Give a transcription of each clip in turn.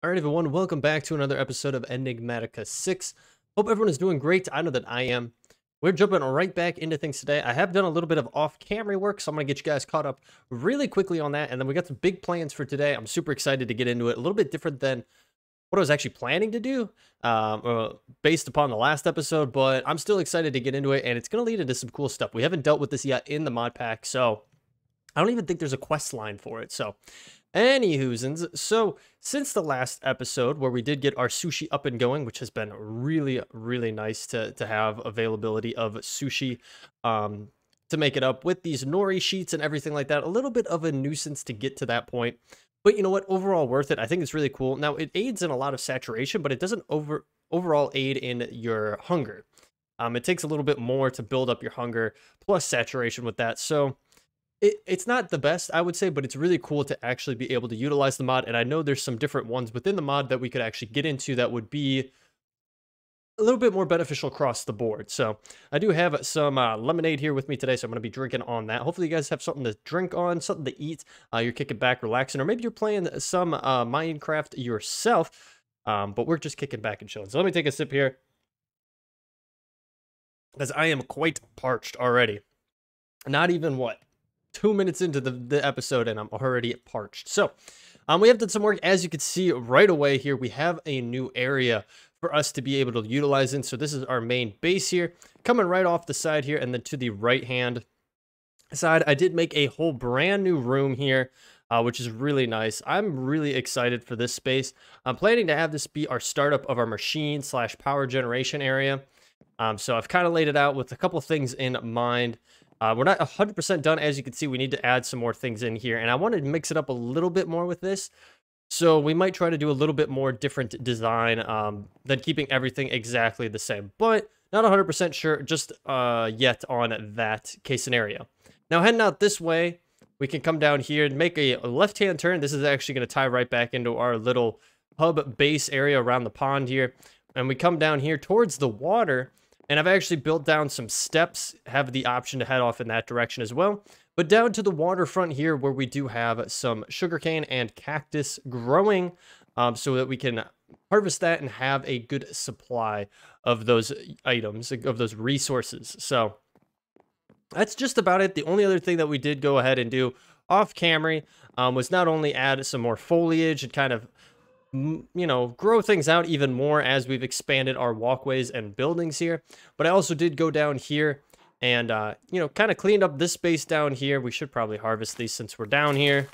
Alright everyone, welcome back to another episode of Enigmatica 6. Hope everyone is doing great. I know that I am. We're jumping right back into things today. I have done a little bit of off-camera work, so I'm going to get you guys caught up really quickly on that. And then we got some big plans for today. I'm super excited to get into it. A little bit different than what I was actually planning to do based upon the last episode, but I'm still excited to get into it, and it's going to lead into some cool stuff. We haven't dealt with this yet in the mod pack, so I don't even think there's a quest line for it. So anywhoozins, so since the last episode where we did get our sushi up and going, which has been really nice to have availability of sushi to make it up with these nori sheets and everything like that, a little bit of a nuisance to get to that point. But you know what, overall worth it. I think it's really cool. Now it aids in a lot of saturation, but it doesn't overall aid in your hunger. It takes a little bit more to build up your hunger plus saturation with that. So it's not the best, I would say, but it's really cool to actually be able to utilize the mod. And I know there's some different ones within the mod that we could actually get into that would be a little bit more beneficial across the board. So I do have some lemonade here with me today, so I'm going to be drinking on that. Hopefully you guys have something to drink on, something to eat. You're kicking back, relaxing, or maybe you're playing some Minecraft yourself, but we're just kicking back and chilling. So let me take a sip here, because I am quite parched already. Not even, what, 2 minutes into the episode, and I'm already parched. So we have done some work. As you can see right away here, we have a new area for us to be able to utilize in. So this is our main base here, coming right off the side here, and then to the right hand side, I did make a whole brand new room here, which is really nice. I'm really excited for this space. I'm planning to have this be our startup of our machine / power generation area. So I've kind of laid it out with a couple things in mind. We're not 100% done. As you can see, we need to add some more things in here, and I wanted to mix it up a little bit more with this. So we might try to do a little bit more different design than keeping everything exactly the same, but not 100% sure just yet on that case scenario. Now heading out this way, we can come down here and make a left-hand turn. This is actually going to tie right back into our little hub base area around the pond here, and we come down here towards the water. And I've actually built down some steps, have the option to head off in that direction as well. But down to the waterfront here, where we do have some sugarcane and cactus growing, so that we can harvest that and have a good supply of those items, of those resources. So that's just about it. The only other thing that we did go ahead and do off camera was not only add some more foliage and kind of, you know, grow things out even more as we've expanded our walkways and buildings here, but I also did go down here and you know, kind of cleaned up this space down here. We should probably harvest these since we're down here.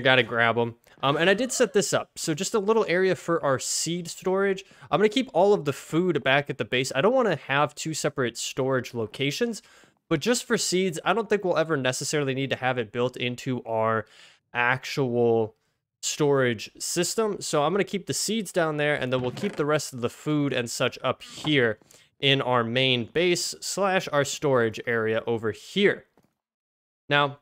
Gotta grab them. And I did set this up, so just a little area for our seed storage. I'm gonna keep all of the food back at the base. I don't want to have two separate storage locations, but just for seeds, I don't think we'll ever necessarily need to have it built into our actual storage system. So I'm going to keep the seeds down there, and then we'll keep the rest of the food and such up here in our main base / our storage area over here. Now,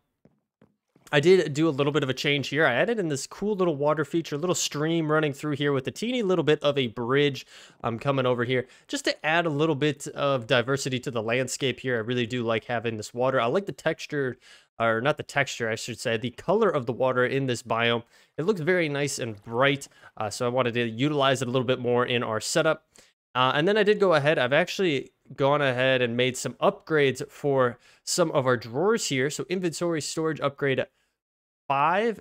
I did do a little bit of a change here. I added in this cool little water feature, little stream running through here with a teeny little bit of a bridge coming over here, just to add a little bit of diversity to the landscape here. I really do like having this water. I like the texture, or not the texture, I should say, the color of the water in this biome. It looks very nice and bright, so I wanted to utilize it a little bit more in our setup. And then I did go ahead, I've actually gone ahead and made some upgrades for some of our drawers here. So inventory storage upgrade 5,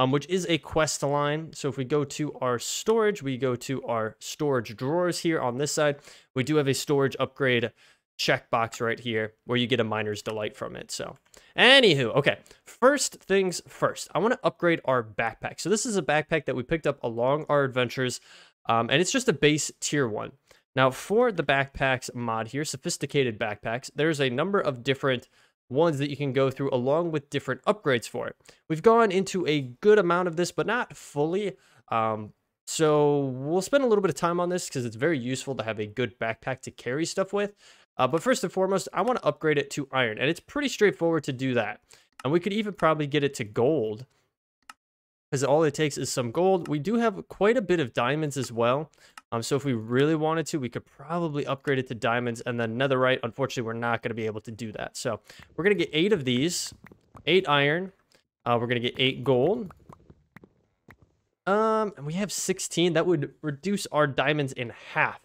which is a quest line. So if we go to our storage, we go to our storage drawers here on this side, we do have a storage upgrade checkbox right here where you get a miner's delight from it. So anywho, okay, first things first, I want to upgrade our backpack. So this is a backpack that we picked up along our adventures, and it's just a base tier 1. Now for the backpacks mod here, sophisticated backpacks, there's a number of different ones that you can go through along with different upgrades for it. We've gone into a good amount of this, but not fully. So we'll spend a little bit of time on this because it's very useful to have a good backpack to carry stuff with. But first and foremost, I want to upgrade it to iron, and it's pretty straightforward to do that. And we could even probably get it to gold, because all it takes is some gold. We do have quite a bit of diamonds as well. So if we really wanted to, we could probably upgrade it to diamonds, and then netherite. Unfortunately, we're not going to be able to do that. So we're going to get 8 of these, 8 iron. We're going to get 8 gold. And we have 16. That would reduce our diamonds in half.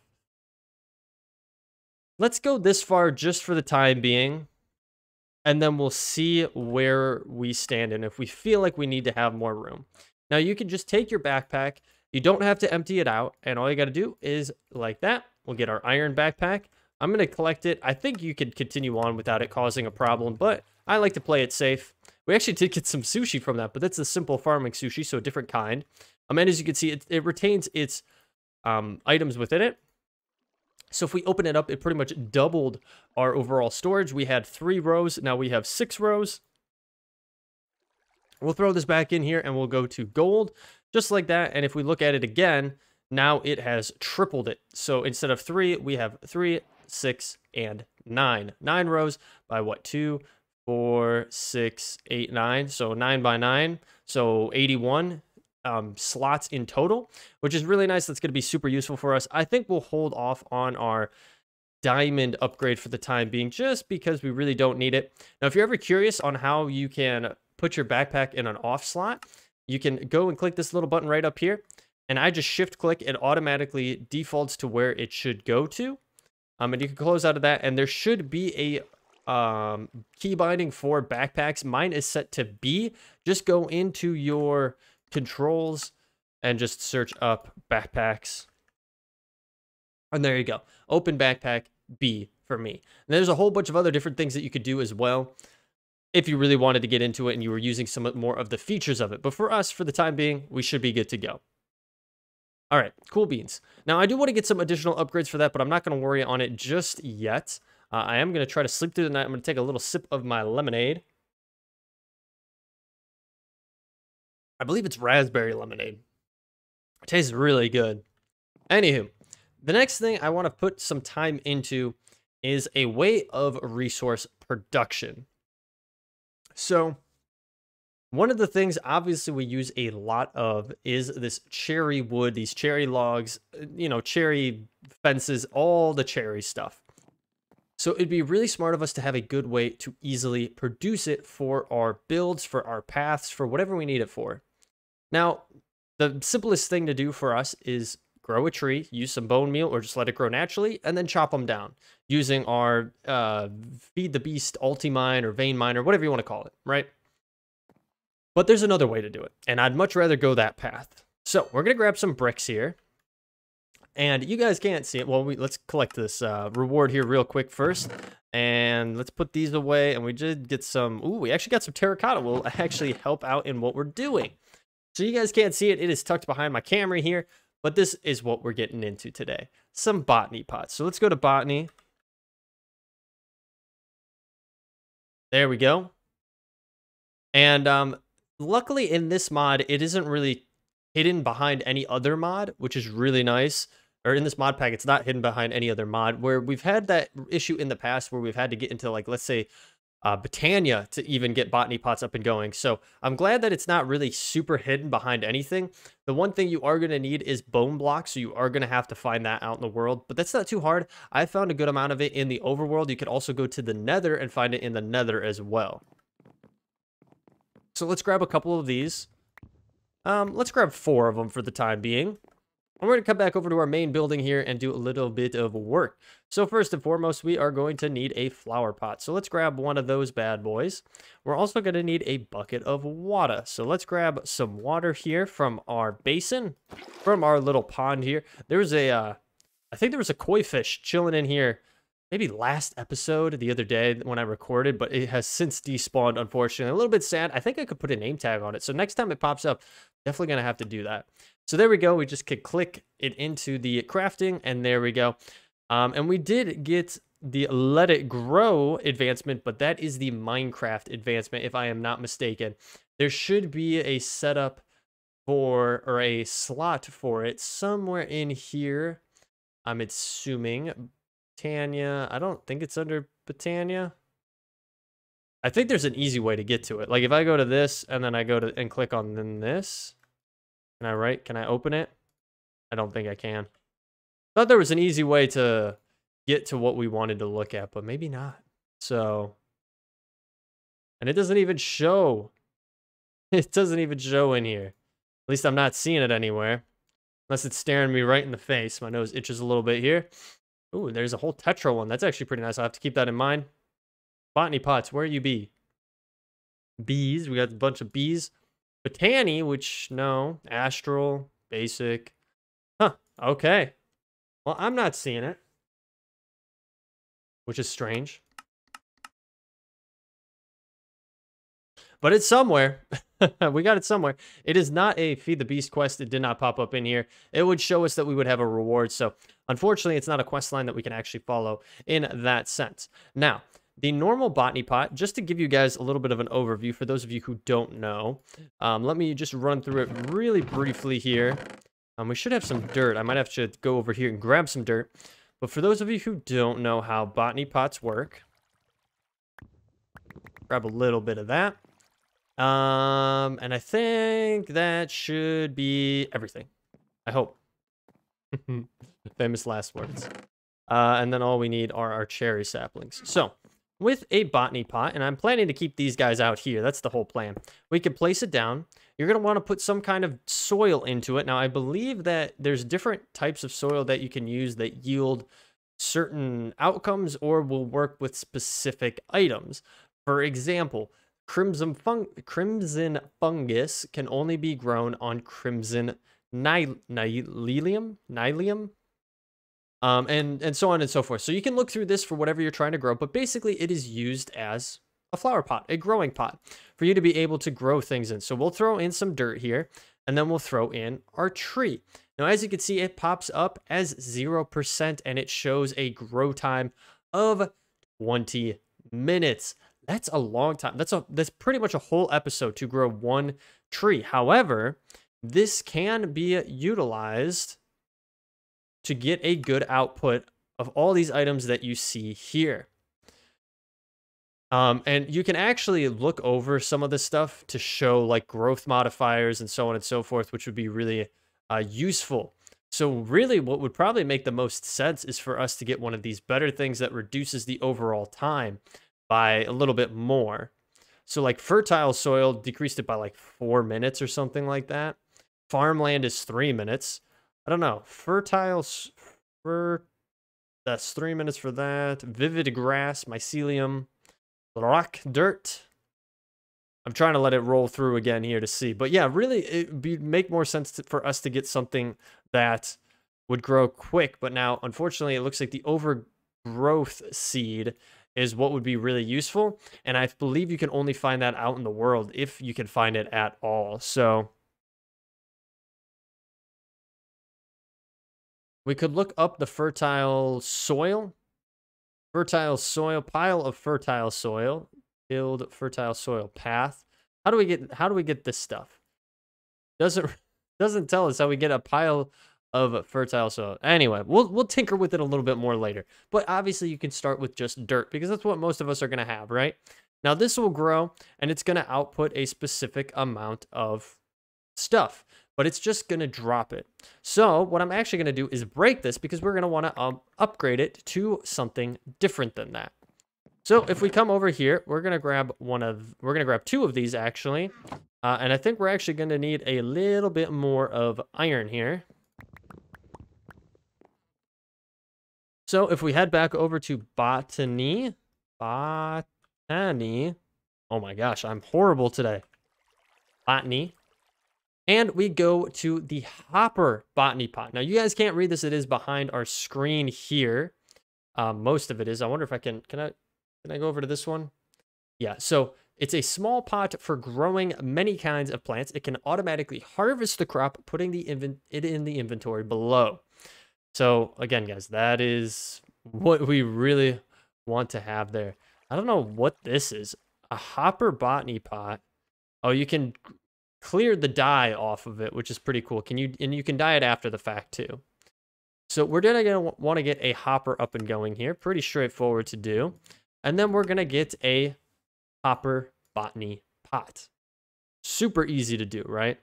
Let's go this far just for the time being. And then we'll see where we stand and if we feel like we need to have more room. Now, you can just take your backpack. You don't have to empty it out. And all you got to do is like that. We'll get our iron backpack. I'm going to collect it. I think you could continue on without it causing a problem, but I like to play it safe. We actually did get some sushi from that, but that's a simple farming sushi, so a different kind. And as you can see, it retains its items within it. So if we open it up, it pretty much doubled our overall storage. We had 3 rows. Now we have 6 rows. We'll throw this back in here and we'll go to gold just like that. And if we look at it again, now it has tripled it. So instead of 3, we have 3, 6, and 9. 9 rows by what? 2, 4, 6, 8, 9. So 9 by 9. So 81 slots in total, which is really nice. That's going to be super useful for us. I think we'll hold off on our diamond upgrade for the time being, just because we really don't need it. Now, if you're ever curious on how you can put your backpack in an off slot, you can go and click this little button right up here, and I just shift click. It automatically defaults to where it should go to. And you can close out of that, and there should be a key binding for backpacks. Mine is set to B. Just go into your controls and just search up backpacks. And there you go. Open backpack B for me. And there's a whole bunch of other different things that you could do as well if you really wanted to get into it and you were using some more of the features of it. But for us, for the time being, we should be good to go. All right, cool beans. Now, I do want to get some additional upgrades for that, but I'm not going to worry on it just yet. I am going to try to sleep through the night. I'm going to take a little sip of my lemonade. I believe it's raspberry lemonade. It tastes really good. Anywho, the next thing I want to put some time into is a way of resource production. So, one of the things obviously we use a lot of is this cherry wood, these cherry logs, you know, cherry fences, all the cherry stuff. So it'd be really smart of us to have a good way to easily produce it for our builds, for our paths, for whatever we need it for. Now, the simplest thing to do for us is grow a tree, use some bone meal, or just let it grow naturally, and then chop them down using our Feed the Beast Ultimine or Vein Miner, whatever you want to call it, right? But there's another way to do it, and I'd much rather go that path. So we're going to grab some bricks here. And you guys can't see it. Well, let's collect this reward here real quick first. And let's put these away. And we did get some... Ooh, we actually got some terracotta. Will actually help out in what we're doing. So you guys can't see it. It is tucked behind my camera here. But this is what we're getting into today. Some botany pots. So let's go to botany. There we go. And luckily in this mod, it isn't really hidden behind any other mod, which is really nice. Or in this mod pack, it's not hidden behind any other mod, where we've had that issue in the past where we've had to get into, like, let's say, Botania to even get botany pots up and going. So I'm glad that it's not really super hidden behind anything. The one thing you are going to need is bone blocks, so you are going to have to find that out in the world, but that's not too hard. I found a good amount of it in the overworld. You could also go to the nether and find it in the nether as well. So let's grab a couple of these. Let's grab 4 of them for the time being. And we're going to come back over to our main building here and do a little bit of work. So first and foremost, we are going to need a flower pot. So let's grab one of those bad boys. We're also going to need a bucket of water. So let's grab some water here from our basin, from our little pond here. There was a, I think there was a koi fish chilling in here maybe last episode the other day when I recorded, but it has since despawned, unfortunately. A little bit sad. I think I could put a name tag on it. So next time it pops up, definitely going to have to do that. So there we go. We just could click it into the crafting, and there we go. And we did get the Let It Grow advancement, but that is the Minecraft advancement, if I am not mistaken. There should be a setup for, or a slot for it somewhere in here. I'm assuming. Botania. I don't think it's under Botania. I think there's an easy way to get to it. Like if I go to this and then I go to and click on then this. Can I open it? I don't think I can. Thought there was an easy way to get to what we wanted to look at, but maybe not. So, and it doesn't even show. It doesn't even show in here. least I'm not seeing it anywhere. Unless it's staring me right in the face. My nose itches a little bit here. Ooh, there's a whole Tetra one. That's actually pretty nice. I'll have to keep that in mind. Botany Pots, where you be? Bees. We got a bunch of bees. Botany, which, no. Astral. Basic. Huh. Okay. Well, I'm not seeing it. Which is strange. But it's somewhere. We got it somewhere. It is not a Feed the Beast quest. It did not pop up in here. It would show us that we would have a reward. So, unfortunately, it's not a quest line that we can actually follow in that sense. Now, the normal Botany Pot, just to give you guys a little bit of an overview, for those of you who don't know, let me just run through it really briefly here. We should have some dirt. I might have to go over here and grab some dirt. But for those of you who don't know how Botany Pots work, grab a little bit of that. And I think that should be everything. I hope. Famous last words. And then all we need are our cherry saplings. So, with a Botany Pot, and I'm planning to keep these guys out here. That's the whole plan. We can place it down. You're going to want to put some kind of soil into it. Now, I believe that there's different types of soil that you can use that yield certain outcomes or will work with specific items. For example, crimson fungus can only be grown on crimson nylium, and so on and so forth. So you can look through this for whatever you're trying to grow, but basically it is used as a flower pot, a growing pot, for you to be able to grow things in. So we'll throw in some dirt here, and then we'll throw in our tree. Now, as you can see, it pops up as 0%, and it shows a grow time of 20 minutes. That's a long time. That's pretty much a whole episode to grow one tree. However, this can be utilized to get a good output of all these items that you see here. And you can actually look over some of this stuff to show like growth modifiers and so on and so forth, which would be really useful. So really what would probably make the most sense is for us to get one of these better things that reduces the overall time by a little bit more. So like fertile soil decreased it by like 4 minutes or something like that. Farmland is 3 minutes. I don't know. That's 3 minutes for that. Vivid grass, mycelium, rock, dirt. I'm trying to let it roll through again here to see. But yeah, really, it would make more sense for us to get something that would grow quick. But now, unfortunately, it looks like the overgrowth seed is what would be really useful. And I believe you can only find that out in the world if you can find it at all. So we could look up the fertile soil. Fertile soil, pile of fertile soil. Build fertile soil path. How do we get this stuff? Doesn't tell us how we get a pile of fertile soil. Anyway, we'll tinker with it a little bit more later. But obviously you can start with just dirt because that's what most of us are going to have, right? Now this will grow and it's going to output a specific amount of stuff, but it's just going to drop it. So what I'm actually going to do is break this because we're going to want to upgrade it to something different than that. So if we come over here, we're going to grab two of these actually. And I think we're actually going to need a little bit more of iron here. So if we head back over to Botany, oh my gosh, I'm horrible today. Botany. And we go to the Hopper Botany Pot. Now, you guys can't read this. It is behind our screen here. Most of it is. I wonder if I can I go over to this one? Yeah, so it's a small pot for growing many kinds of plants. It can automatically harvest the crop, putting it in the inventory below. So, again, guys, that is what we really want to have there. I don't know what this is. A Hopper Botany Pot. Oh, you can clear the dye off of it, which is pretty cool. And you can dye it after the fact too. So we're gonna want to get a hopper up and going here. Pretty straightforward to do. And then we're gonna get a Hopper Botany Pot. Super easy to do, right?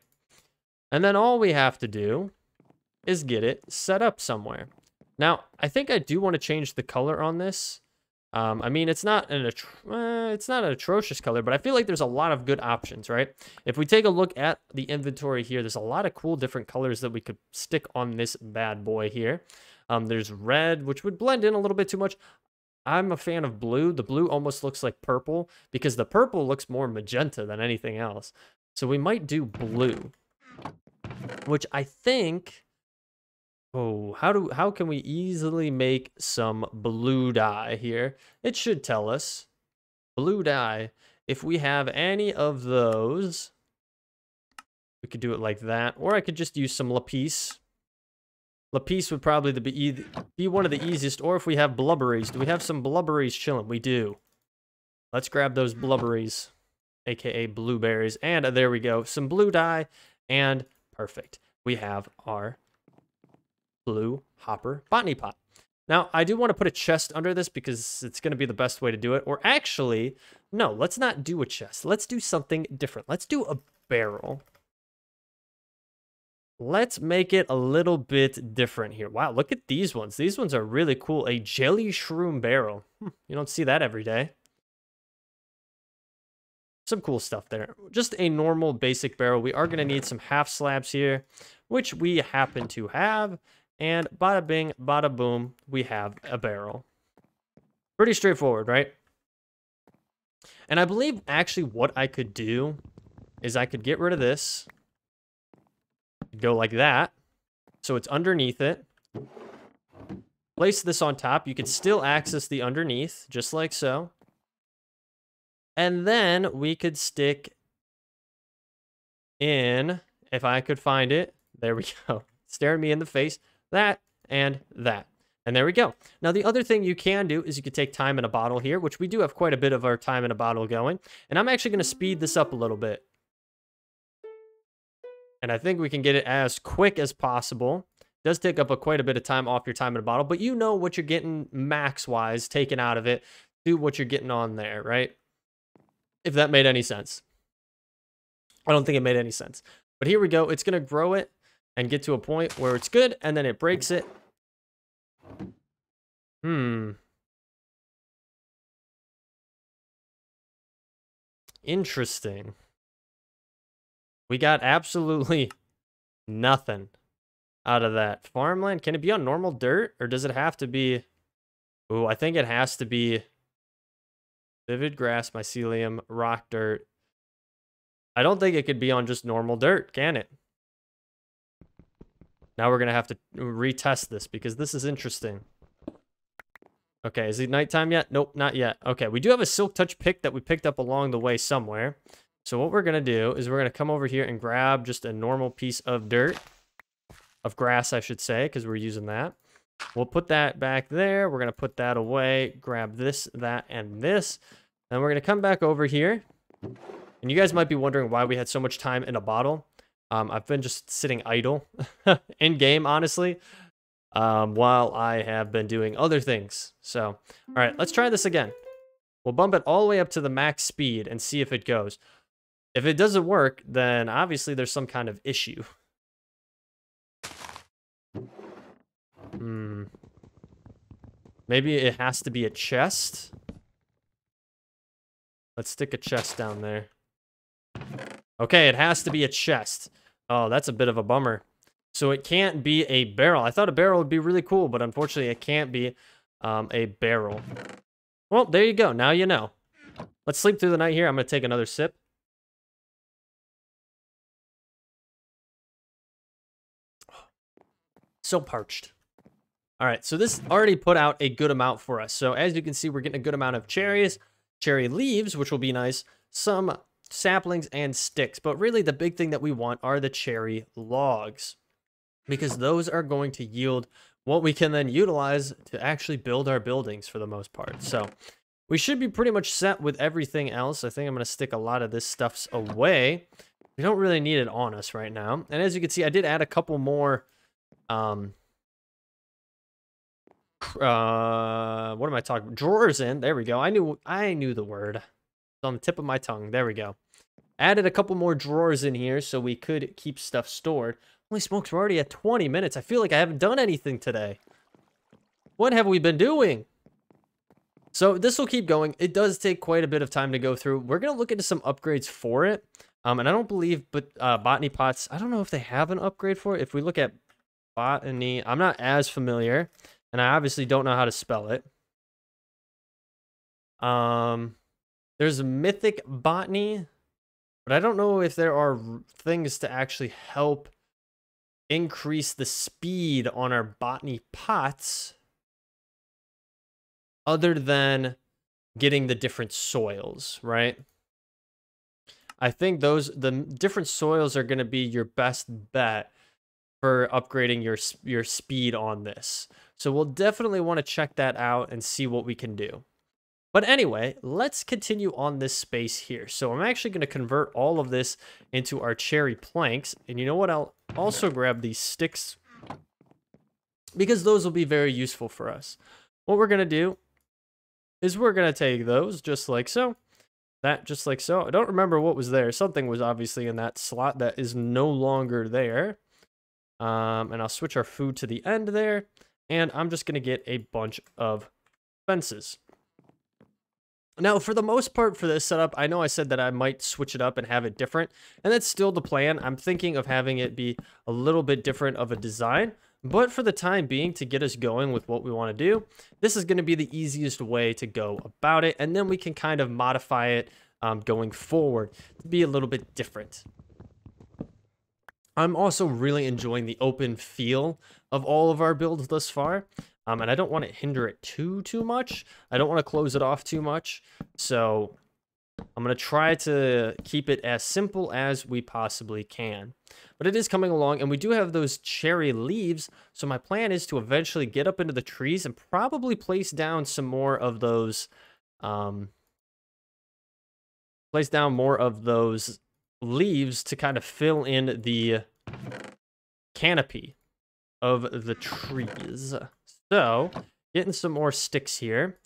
And then all we have to do is get it set up somewhere. Now, I think I do want to change the color on this. I mean, it's not an atrocious color, but I feel like there's a lot of good options, right? If we take a look at the inventory here, there's a lot of cool different colors that we could stick on this bad boy here. There's red, which would blend in a little bit too much. I'm a fan of blue. The blue almost looks like purple because the purple looks more magenta than anything else. So we might do blue, which I think... Oh, how can we easily make some blue dye here? It should tell us. Blue dye. If we have any of those, we could do it like that. Or I could just use some lapis. Lapis would probably be one of the easiest. Or if we have blubberies. Do we have some blubberies chilling? We do. Let's grab those blubberies, aka blueberries. And there we go. Some blue dye. And perfect. We have our blue hopper Botany Pot. Now, I do want to put a chest under this because it's going to be the best way to do it. Or actually, no, let's not do a chest. Let's do something different. Let's do a barrel. Let's make it a little bit different here. Wow, look at these ones. These ones are really cool. A jelly shroom barrel. You don't see that every day. Some cool stuff there. Just a normal basic barrel. We are going to need some half slabs here, which we happen to have. And bada bing, bada boom, we have a barrel. Pretty straightforward, right? And I believe actually what I could do is I could get rid of this. Go like that. So it's underneath it. Place this on top. You can still access the underneath, just like so. And then we could stick in, if I could find it. There we go. Staring me in the face. That and that. And there we go. Now, the other thing you can do is you could take time in a bottle here, which we do have quite a bit of our time in a bottle going. And I'm actually going to speed this up a little bit. And I think we can get it as quick as possible. It does take up quite a bit of time off your time in a bottle, but you know what you're getting max-wise taken out of it. Do what you're getting on there, right? If that made any sense. I don't think it made any sense. But here we go. It's going to grow it and get to a point where it's good, and then it breaks it. Interesting. We got absolutely nothing out of that. Farmland, can it be on normal dirt, or does it have to be... Ooh, I think it has to be vivid grass, mycelium, rock dirt. I don't think it could be on just normal dirt, can it? Now we're going to have to retest this because this is interesting. Okay, is it nighttime yet? Nope, not yet. Okay, we do have a silk touch pick that we picked up along the way somewhere. So what we're going to do is we're going to come over here and grab just a normal piece of dirt. Of grass, I should say, because we're using that. We'll put that back there. We're going to put that away. Grab this, that, and this. Then we're going to come back over here. And you guys might be wondering why we had so much time in a bottle. I've been just sitting idle in game, honestly, while I have been doing other things. So, all right, let's try this again. We'll bump it all the way up to the max speed and see if it goes. If it doesn't work, then obviously there's some kind of issue. Maybe it has to be a chest. Let's stick a chest down there. Okay, it has to be a chest. Oh, that's a bit of a bummer. So it can't be a barrel. I thought a barrel would be really cool, but unfortunately it can't be a barrel. Well, there you go. Now you know. Let's sleep through the night here. I'm going to take another sip. So parched. All right, so this already put out a good amount for us. So as you can see, we're getting a good amount of cherries, cherry leaves, which will be nice, some saplings and sticks. But really the big thing that we want are the cherry logs, because those are going to yield what we can then utilize to actually build our buildings for the most part. So we should be pretty much set with everything else. I think I'm going to stick a lot of this stuff away. We don't really need it on us right now. And as you can see, I did add a couple more what am I talking about? Drawers in. There we go. I knew the word. It's on the tip of my tongue. There we go. Added a couple more drawers in here so we could keep stuff stored. Holy smokes, we're already at 20 minutes. I feel like I haven't done anything today. What have we been doing? So this will keep going. It does take quite a bit of time to go through. We're going to look into some upgrades for it. And I don't believe, but Botany Pots, I don't know if they have an upgrade for it. If we look at Botany, I'm not as familiar, and I obviously don't know how to spell it. There's Mythic Botany, but I don't know if there are things to actually help increase the speed on our Botany Pots other than getting the different soils, right? I think the different soils are going to be your best bet for upgrading your speed on this. So we'll definitely want to check that out and see what we can do. But anyway, let's continue on this space here. So I'm actually going to convert all of this into our cherry planks. And you know what? I'll also grab these sticks because those will be very useful for us. What we're going to do is we're going to take those just like so. That just like so. I don't remember what was there. Something was obviously in that slot that is no longer there. And I'll switch our food to the end there. And I'm just going to get a bunch of fences. Now, for the most part for this setup, I know I said that I might switch it up and have it different. And that's still the plan. I'm thinking of having it be a little bit different of a design. But for the time being, to get us going with what we want to do, this is going to be the easiest way to go about it. And then we can kind of modify it going forward to be a little bit different. I'm also really enjoying the open feel of all of our builds thus far. And I don't want to hinder it too much. I don't want to close it off too much. So I'm going to try to keep it as simple as we possibly can. But it is coming along, and we do have those cherry leaves. So my plan is to eventually get up into the trees and probably place down some more of those, leaves to kind of fill in the canopy of the trees. So getting some more sticks here.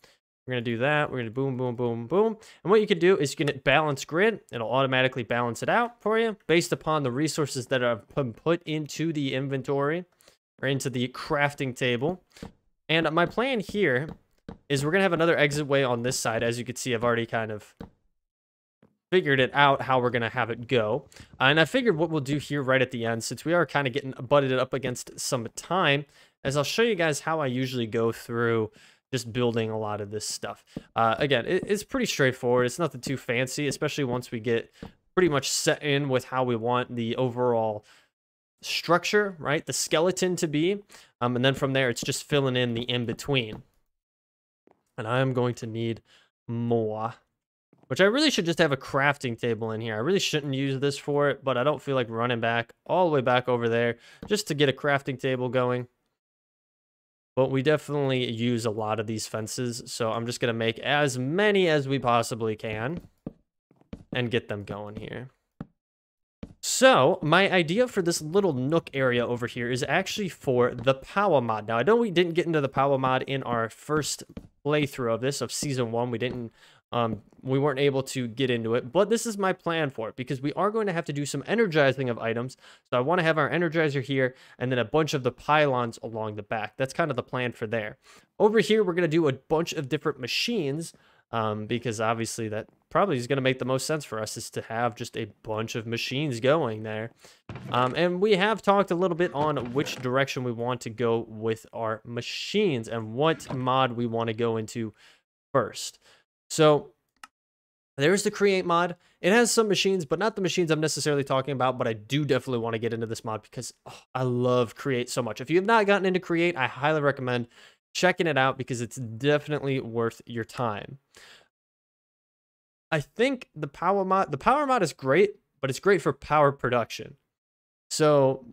We're going to do that. We're going to boom, boom, boom, boom. And what you can do is you can balance grid. It'll automatically balance it out for you based upon the resources that have been put into the inventory or into the crafting table. And my plan here is we're going to have another exit way on this side. As you can see, I've already kind of figured it out how we're going to have it go. And I figured what we'll do here right at the end, since we are kind of getting butted up against some time, is I'll show you guys how I usually go through just building a lot of this stuff. Again, it's pretty straightforward. It's nothing too fancy, especially once we get pretty much set in with how we want the overall structure, right? The skeleton to be. And then from there, it's just filling in the in-between. And I'm going to need more, which I really should just have a crafting table in here. I really shouldn't use this for it, but I don't feel like running back all the way back over there just to get a crafting table going. But we definitely use a lot of these fences, so I'm just going to make as many as we possibly can and get them going here. So, my idea for this little nook area over here is actually for the power mod. Now, I know we didn't get into the power mod in our first playthrough of this, of Season 1. We weren't able to get into it, but this is my plan for it because we are going to have to do some energizing of items. So I want to have our energizer here and then a bunch of the pylons along the back. That's kind of the plan for there. Over here, we're going to do a bunch of different machines because obviously that probably is going to make the most sense for us is to have just a bunch of machines going there. And we have talked a little bit on which direction we want to go with our machines and what mod we want to go into first. So there's the create mod. It has some machines, but not the machines I'm necessarily talking about, but I do definitely want to get into this mod because I love create so much. If you have not gotten into create, I highly recommend checking it out because it's definitely worth your time. I think the power mod is great, but it's great for power production. So,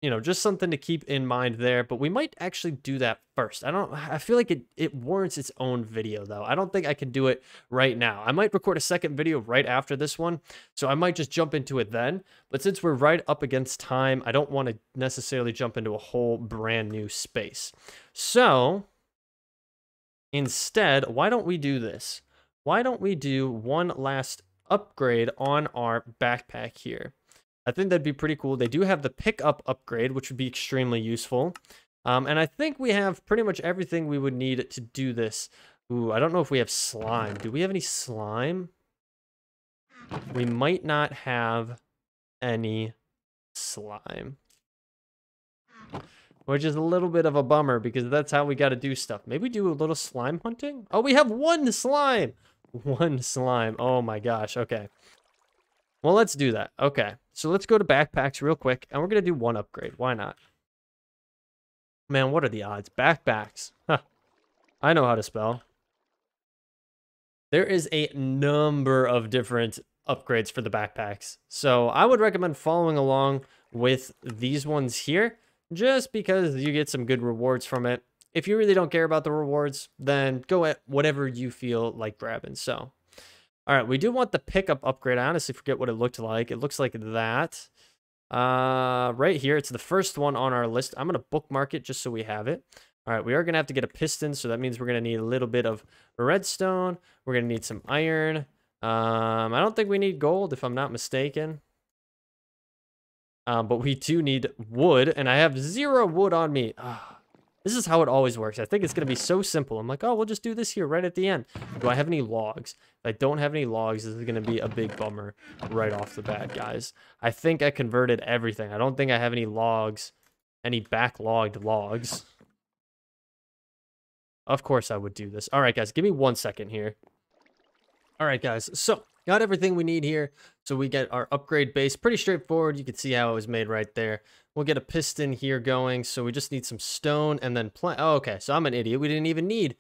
you know, just something to keep in mind there, but we might actually do that first. I feel like it warrants its own video though. I don't think I can do it right now. I might record a second video right after this one, so I might just jump into it then. But since we're right up against time, I don't want to necessarily jump into a whole brand new space. So instead, why don't we do this? Why don't we do one last upgrade on our backpack here? I think that'd be pretty cool. They do have the pickup upgrade, which would be extremely useful. And I think we have pretty much everything we would need to do this. Ooh, I don't know if we have slime. Do we have any slime? We might not have any slime. Which is a little bit of a bummer because that's how we got to do stuff. Maybe do a little slime hunting? Oh, we have one slime! One slime. Oh my gosh. Okay. Well, let's do that. Okay. So let's go to backpacks real quick, and we're going to do one upgrade. Why not? Man, what are the odds? Backpacks. Huh. I know how to spell. There is a number of different upgrades for the backpacks. So I would recommend following along with these ones here, just because you get some good rewards from it. If you really don't care about the rewards, then go at whatever you feel like grabbing. So, all right, we do want the pickup upgrade. I honestly forget what it looked like. It looks like that. Right here, it's the first one on our list. I'm going to bookmark it just so we have it. All right, we are going to have to get a piston, so that means we're going to need a little bit of redstone. We're going to need some iron. I don't think we need gold, if I'm not mistaken. But we do need wood, and I have 0 wood on me. This is how it always works. I think it's going to be so simple. I'm like, oh, we'll just do this here right at the end. Do I have any logs? If I don't have any logs, this is going to be a big bummer right off the bat, guys. I think I converted everything. I don't think I have any logs, any backlogged logs. Of course I would do this. All right, guys, give me 1 second here. All right, guys, so got everything we need here. So we get our upgrade base. Pretty straightforward. You can see how it was made right there. We'll get a piston here going. So we just need some stone and then oh, okay, so I'm an idiot. We didn't even need...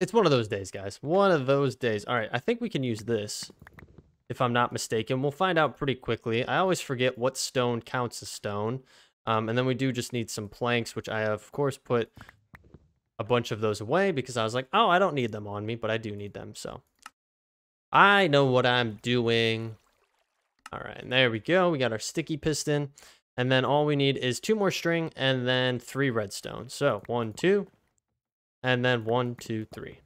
It's one of those days, guys. One of those days. All right, I think we can use this, if I'm not mistaken. We'll find out pretty quickly. I always forget what stone counts as stone. And then we do just need some planks, which I have, of course, put a bunch of those away because I was like, oh, I don't need them on me, but I do need them, so I know what I'm doing. All right, and there we go. We got our sticky piston, and then all we need is 2 more string and then 3 redstone. So 1, 2, and then 1, 2, 3.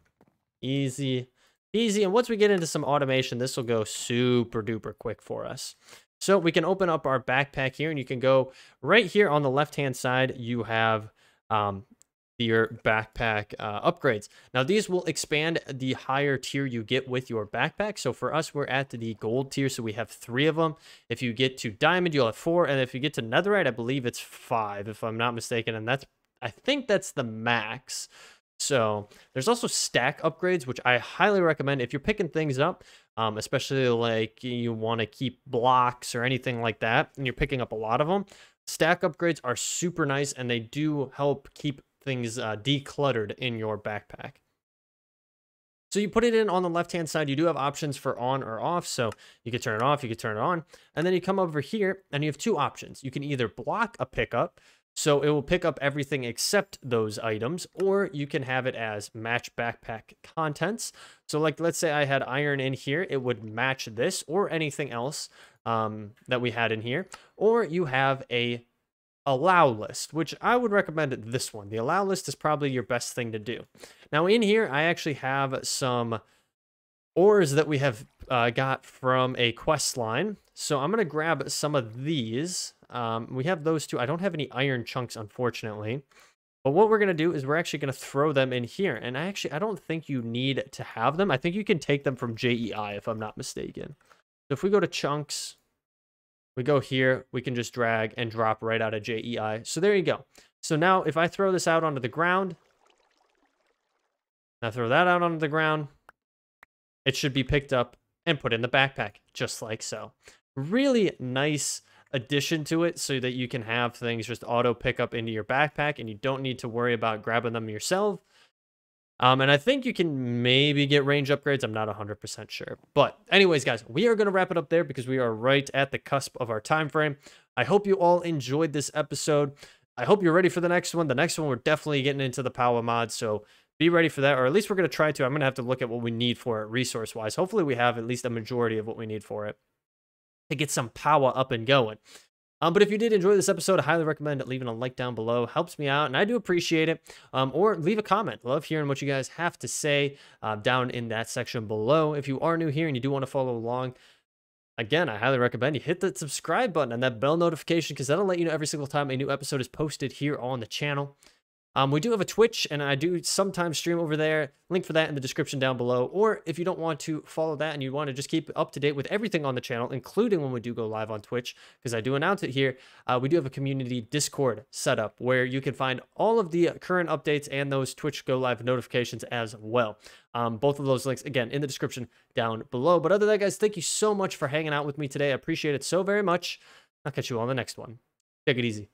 Easy easy. And once we get into some automation, this will go super duper quick for us. So we can open up our backpack here, and you can go right here on the left hand side. You have your backpack upgrades. Now these will expand the higher tier you get with your backpack. So for us, we're at the gold tier, so we have 3 of them. If you get to diamond, you'll have 4, and if you get to netherite, I believe it's 5 if I'm not mistaken, and I think that's the max. So there's also stack upgrades, which I highly recommend if you're picking things up, especially like you want to keep blocks or anything like that, and you're picking up a lot of them. Stack upgrades are super nice, and they do help keep things decluttered in your backpack. So you put it in on the left-hand side. You do have options for on or off. So you can turn it off, you can turn it on. And then you come over here and you have 2 options. You can either block a pickup, so it will pick up everything except those items, or you can have it as match backpack contents. So like, let's say I had iron in here, it would match this or anything else that we had in here. Or you have a allow list, which I would recommend this one. The allow list is probably your best thing to do. Now in here, I actually have some ores that we have got from a quest line. So I'm going to grab some of these. We have those 2. I don't have any iron chunks, unfortunately. But what we're going to do is we're actually going to throw them in here. And I don't think you need to have them. I think you can take them from JEI, if I'm not mistaken. So if we go to chunks, we go here, we can just drag and drop right out of JEI. So there you go. So now if I throw this out onto the ground, now throw that out onto the ground, it should be picked up and put in the backpack, just like so. Really nice addition to it so that you can have things just auto pick up into your backpack and you don't need to worry about grabbing them yourself. And I think you can maybe get range upgrades. I'm not 100% sure. But anyways, guys, we are going to wrap it up there because we are right at the cusp of our time frame. I hope you all enjoyed this episode. I hope you're ready for the next one. The next one, we're definitely getting into the power mod, so be ready for that, or at least we're going to try to. I'm going to have to look at what we need for it resource-wise. Hopefully we have at least a majority of what we need for it to get some power up and going. But if you did enjoy this episode, I highly recommend leaving a like down below. Helps me out, and I do appreciate it. Or leave a comment. Love hearing what you guys have to say down in that section below. If you are new here and you do want to follow along, again, I highly recommend you hit that subscribe button and that bell notification, because that'll let you know every single time a new episode is posted here on the channel. We do have a Twitch, and I do sometimes stream over there. Link for that in the description down below. Or if you don't want to follow that and you want to just keep up to date with everything on the channel, including when we do go live on Twitch, because I do announce it here, we do have a community Discord set up where you can find all of the current updates and those Twitch go live notifications as well. Both of those links, again, in the description down below. But other than that, guys, thank you so much for hanging out with me today. I appreciate it so very much. I'll catch you on the next one. Take it easy.